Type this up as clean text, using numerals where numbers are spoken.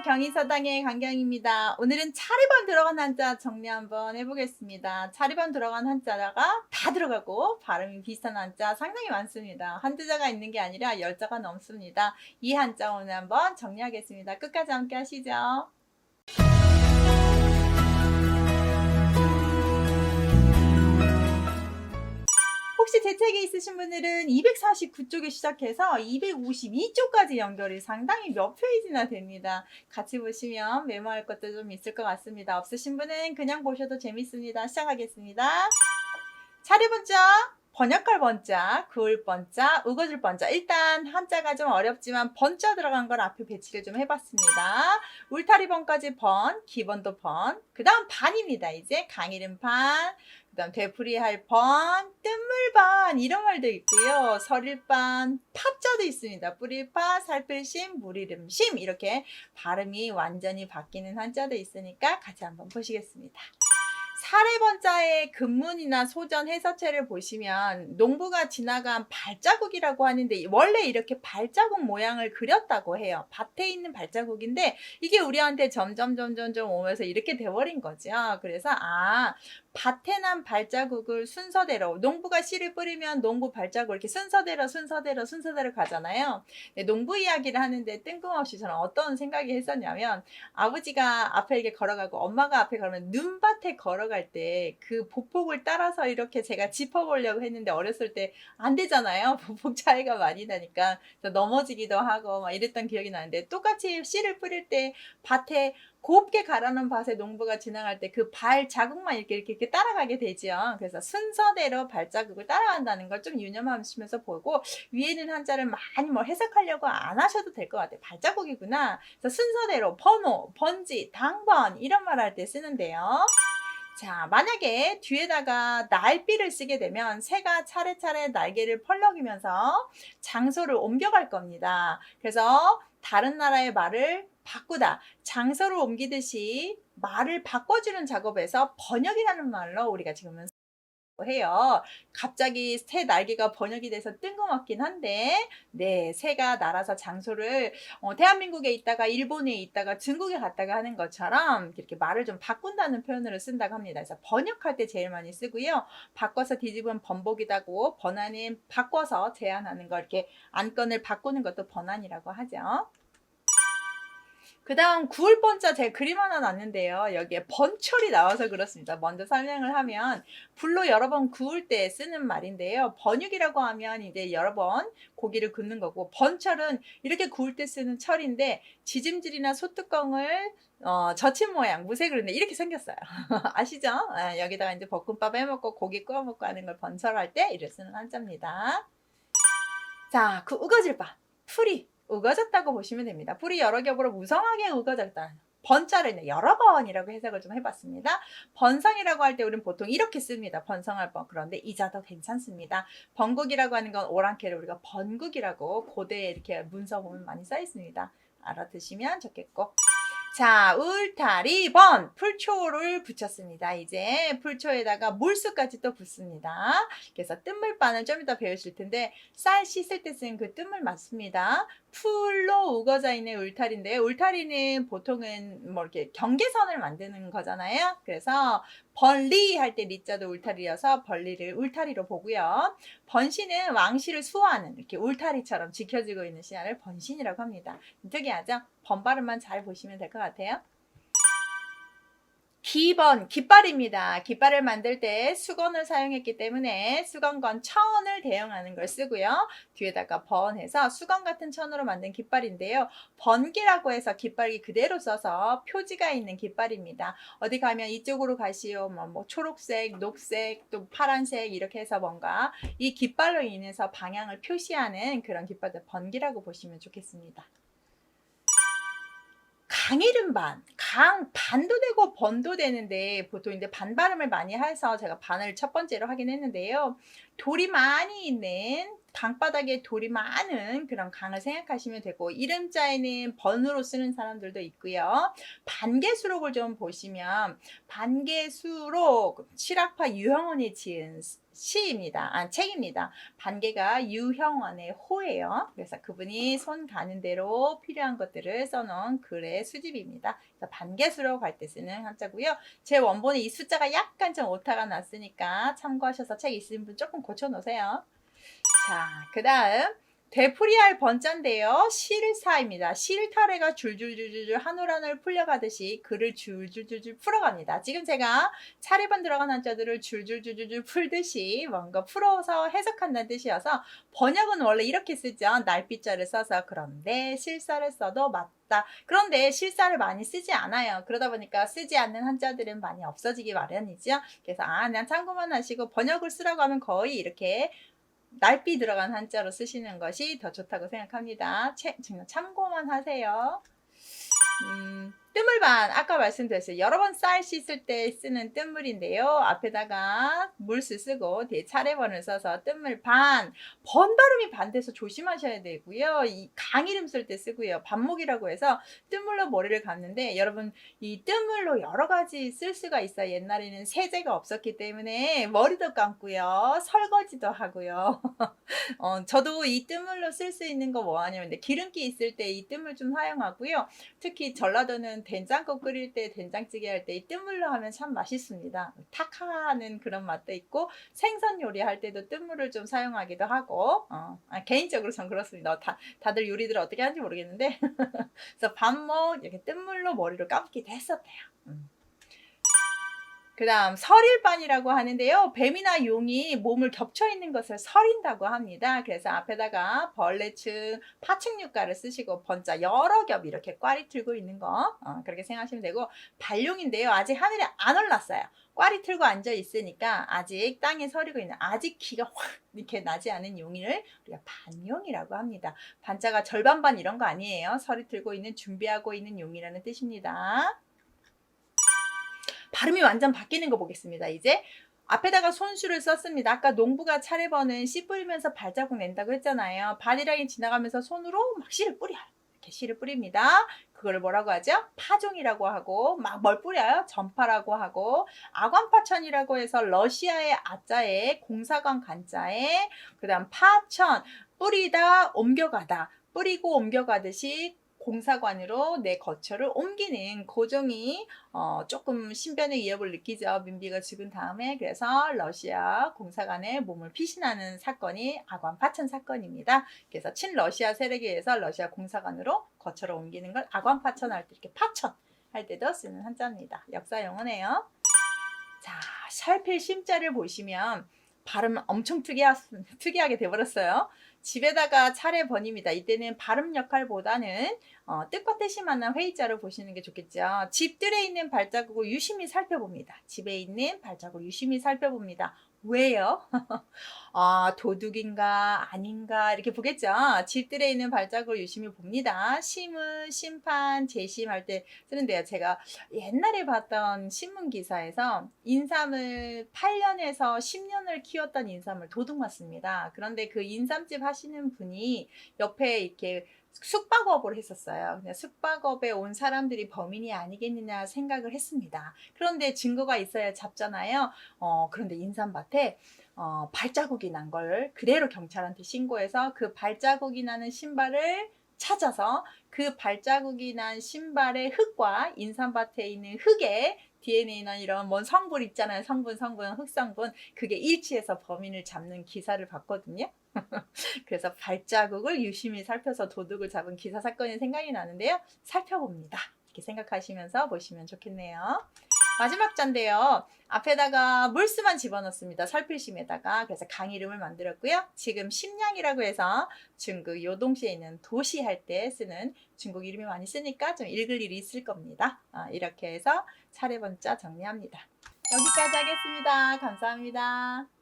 안녕하세요. 경희서당의 강경입니다. 오늘은 차리번 들어간 한자 정리 한번 해보겠습니다. 차리번 들어간 한자가 다 들어가고 발음이 비슷한 한자 상당히 많습니다. 한두 자가 있는 게 아니라 10자가 넘습니다. 이 한자 오늘 한번 정리하겠습니다. 끝까지 함께 하시죠. 혹시 제 책에 있으신 분들은 249쪽에 시작해서 252쪽까지 연결이 상당히 몇 페이지나 됩니다. 같이 보시면 메모할 것도 좀 있을 것 같습니다. 없으신 분은 그냥 보셔도 재밌습니다. 시작하겠습니다. 차례번자, 번역할 번자, 그을 번자, 우거질 번자. 일단 한자가 좀 어렵지만 번자 들어간 걸 앞에 배치를 좀 해봤습니다. 울타리 번까지 번, 기번도 번, 그 다음 반입니다. 이제 강이름 반, 그 다음 되풀이할 번, 뜬물반 이런 말도 있고요. 설일반, 파자도 있습니다. 뿌릴파, 살필심, 물이름심 이렇게 발음이 완전히 바뀌는 한자도 있으니까 같이 한번 보시겠습니다. 사례번자의 근문이나 소전 해서체를 보시면 농부가 지나간 발자국이라고 하는데 원래 이렇게 발자국 모양을 그렸다고 해요. 밭에 있는 발자국인데 이게 우리한테 점점 오면서 이렇게 돼버린 거죠. 그래서 밭에 난 발자국을 순서대로 농부가 씨를 뿌리면 농부 발자국 이렇게 순서대로 가잖아요. 네, 농부 이야기를 하는데 뜬금없이 저는 어떤 생각이 했었냐면 아버지가 앞에 이렇게 걸어가고 엄마가 앞에 걸으면 눈밭에 걸어갈 때 그 보폭을 따라서 이렇게 제가 짚어보려고 했는데 어렸을 때 안 되잖아요. 보폭 차이가 많이 나니까 넘어지기도 하고 막 이랬던 기억이 나는데 똑같이 씨를 뿌릴 때 밭에 곱게 갈아놓은 밭에 농부가 지나갈 때 그 발자국만 이렇게 따라가게 되죠. 그래서 순서대로 발자국을 따라간다는 걸 좀 유념하시면서 보고 위에는 한자를 많이 뭐 해석하려고 안 하셔도 될 것 같아요. 발자국이구나. 그래서 순서대로 번호, 번지, 당번 이런 말 할 때 쓰는데요. 자, 만약에 뒤에다가 날비를 쓰게 되면 새가 차례차례 날개를 펄럭이면서 장소를 옮겨갈 겁니다. 그래서 다른 나라의 말을 바꾸다, 장소를 옮기듯이 말을 바꿔주는 작업에서 번역이라는 말로 우리가 지금은 해요. 갑자기 새 날개가 번역이 돼서 뜬금없긴 한데 네, 새가 날아서 장소를 대한민국에 있다가 일본에 있다가 중국에 갔다가 하는 것처럼 이렇게 말을 좀 바꾼다는 표현으로 쓴다고 합니다. 그래서 번역할 때 제일 많이 쓰고요. 바꿔서 뒤집으면 번복이다고, 번안은 바꿔서 제안하는 거, 이렇게 안건을 바꾸는 것도 번안이라고 하죠. 그 다음 구울 번자 제가 그림 하나 놨는데요. 여기에 번철이 나와서 그렇습니다. 먼저 설명을 하면 불로 여러 번 구울 때 쓰는 말인데요. 번육이라고 하면 이제 여러 번 고기를 굽는 거고, 번철은 이렇게 구울 때 쓰는 철인데 지짐질이나 소뚜껑을 젖힌 모양, 무색으로 했는데 이렇게 생겼어요. 아시죠? 여기다가 이제 볶음밥 해먹고 고기 구워 먹고 하는 걸 번철할 때 이를 쓰는 한자입니다. 자, 그 우거질 바, 풀이 우거졌다고 보시면 됩니다. 풀이 여러 겹으로 무성하게 우거졌다. 번자를 여러 번이라고 해석을 좀 해봤습니다. 번성이라고 할 때 우리는 보통 이렇게 씁니다. 번성할 번. 그런데 이자도 괜찮습니다. 번국이라고 하는 건 오랑캐를 우리가 번국이라고 고대에 이렇게 문서 보면 많이 써 있습니다. 알아두시면 좋겠고. 자, 울타리 번, 풀초를 붙였습니다. 이제 풀초에다가 물수까지 또 붙습니다. 그래서 뜬물반을 좀 이따 배우실 텐데 쌀 씻을 때 쓰는 그 뜬물 맞습니다. 풀로 우거져 있는 울타리인데요. 울타리는 보통은 뭐 이렇게 경계선을 만드는 거잖아요. 그래서 벌리 할 때 리자도 울타리여서 벌리를 울타리로 보고요. 번신은 왕실을 수호하는 이렇게 울타리처럼 지켜지고 있는 신하를 번신이라고 합니다. 특이하죠? 번발음만 잘 보시면 될 것 같아요. 기번, 깃발입니다. 깃발을 만들 때 수건을 사용했기 때문에 수건건 천을 대용하는 걸 쓰고요. 뒤에다가 번해서 수건 같은 천으로 만든 깃발인데요. 번기라고 해서 깃발이 그대로 써서 표지가 있는 깃발입니다. 어디 가면 이쪽으로 가시오, 뭐 초록색, 녹색, 또 파란색 이렇게 해서 뭔가 이 깃발로 인해서 방향을 표시하는 그런 깃발들 번기라고 보시면 좋겠습니다. 강이름 반, 반도 되고 번도 되는데 보통 이제 반발음을 많이 해서 제가 반을 첫 번째로 하긴 했는데요. 돌이 많이 있는 강바닥에 돌이 많은 그런 강을 생각하시면 되고, 이름자에는 번으로 쓰는 사람들도 있고요. 반개수록을 좀 보시면, 반개수록 칠학파 유형원이 지은 시입니다. 책입니다. 반개가 유형원의 호예요. 그래서 그분이 손 가는 대로 필요한 것들을 써놓은 글의 수집입니다. 그래서 반개수록 할 때 쓰는 한자고요. 제 원본에 이 숫자가 약간 좀 오타가 났으니까 참고하셔서 책 있으신 분 조금 고쳐놓으세요. 자, 그 다음 되풀이할 번자인데요. 실사입니다. 실타래가 줄줄줄줄 한 올 한 올 풀려가듯이 글을 줄줄줄줄 풀어갑니다. 지금 제가 차례번 들어간 한자들을 줄줄줄줄 풀듯이 뭔가 풀어서 해석한다는 뜻이어서, 번역은 원래 이렇게 쓰죠. 날빛자를 써서. 그런데 실사를 써도 맞다. 그런데 실사를 많이 쓰지 않아요. 그러다 보니까 쓰지 않는 한자들은 많이 없어지기 마련이죠. 그래서 그냥 참고만 하시고, 번역을 쓰라고 하면 거의 이렇게 날비 들어간 한자로 쓰시는 것이 더 좋다고 생각합니다. 참고만 하세요. 뜸물반, 아까 말씀드렸어요. 여러 번 쌀 씻을 때 쓰는 뜸물인데요. 앞에다가 물수 쓰고 뒤에 차례번을 써서 뜸물반, 번 발음이 반대해서 조심하셔야 되고요. 이 강 이름 쓸 때 쓰고요. 반목이라고 해서 뜸물로 머리를 감는데, 여러분 이 뜸물로 여러 가지 쓸 수가 있어요. 옛날에는 세제가 없었기 때문에 머리도 감고요. 설거지도 하고요. 저도 이 뜸물로 쓸 수 있는 거 뭐 하냐면, 기름기 있을 때 이 뜸물 좀 사용하고요. 특히 전라도는 된장국 끓일 때, 된장찌개 할 때 이 뜸물로 하면 참 맛있습니다. 탁하는 그런 맛도 있고, 생선 요리할 때도 뜸물을 좀 사용하기도 하고, 개인적으로 전 그렇습니다. 다들 요리들 어떻게 하는지 모르겠는데 그래서 반목 이렇게 뜸물로 머리를 감기도 했었대요. 그 다음 설일반이라고 하는데요. 뱀이나 용이 몸을 겹쳐 있는 것을 설인다고 합니다. 그래서 앞에다가 벌레층, 파층육가를 쓰시고, 번자 여러 겹 이렇게 꽈리 틀고 있는 거, 그렇게 생각하시면 되고, 발룡인데요. 아직 하늘에 안 올랐어요. 꽈리 틀고 앉아 있으니까 아직 땅에 서리고 있는, 아직 기가 확 이렇게 나지 않은 용을 우리가 반용이라고 합니다. 반자가 절반반 이런 거 아니에요. 서리 틀고 있는, 준비하고 있는 용이라는 뜻입니다. 발음이 완전 바뀌는 거 보겠습니다. 이제 앞에다가 손수를 썼습니다. 아까 농부가 차례번은 씨 뿌리면서 발자국 낸다고 했잖아요. 발이랑이 지나가면서 손으로 막 씨를 뿌려요. 이렇게 씨를 뿌립니다. 그거를 뭐라고 하죠? 파종이라고 하고, 막 뭘 뿌려요? 전파라고 하고, 아관파천이라고 해서 러시아의 아자에, 공사관 간자에, 그 다음 파천, 뿌리다, 옮겨가다, 뿌리고 옮겨가듯이 공사관으로 내 거처를 옮기는 고종이 조금 신변의 위협을 느끼죠. 민비가 죽은 다음에. 그래서 러시아 공사관에 몸을 피신하는 사건이 아관파천 사건입니다. 그래서 친러시아 세력에 의해서 러시아 공사관으로 거처를 옮기는 걸 아관파천 할 때, 이렇게 파천 할 때도 쓰는 한자입니다. 역사 용어네요. 자, 살필 심자를 보시면 발음 엄청 특이하게 돼버렸어요. 집에다가 차례번입니다. 이때는 발음 역할보다는 뜻과 뜻이 만난 회의자로 보시는 게 좋겠죠. 집들에 있는 발자국을 유심히 살펴봅니다. 집에 있는 발자국을 유심히 살펴봅니다. 왜요? 도둑인가 아닌가 이렇게 보겠죠. 집들에 있는 발자국을 유심히 봅니다. 심은, 심판, 재심할 때 쓰는데요. 제가 옛날에 봤던 신문 기사에서 인삼을 8년에서 10년을 키웠던 인삼을 도둑 맞습니다. 그런데 그 인삼집 하시는 분이 옆에 이렇게 숙박업을 했었어요. 그냥 숙박업에 온 사람들이 범인이 아니겠느냐 생각을 했습니다. 그런데 증거가 있어야 잡잖아요. 그런데 인삼밭에 발자국이 난 걸 그대로 경찰한테 신고해서, 그 발자국이 나는 신발을 찾아서 그 발자국이 난 신발의 흙과 인삼밭에 있는 흙에 DNA나 이런 뭔 성분 있잖아요. 성분, 흙성분. 그게 일치해서 범인을 잡는 기사를 봤거든요. 그래서 발자국을 유심히 살펴서 도둑을 잡은 기사 사건이 생각이 나는데요. 살펴봅니다. 이렇게 생각하시면서 보시면 좋겠네요. 마지막 자인데요. 앞에다가 물수만 집어넣습니다. 설필심에다가. 그래서 강 이름을 만들었고요. 지금 심양이라고 해서 중국 요동시에 있는 도시 할 때 쓰는 중국 이름이 많이 쓰니까 좀 읽을 일이 있을 겁니다. 이렇게 해서 차례번자 정리합니다. 여기까지 하겠습니다. 감사합니다.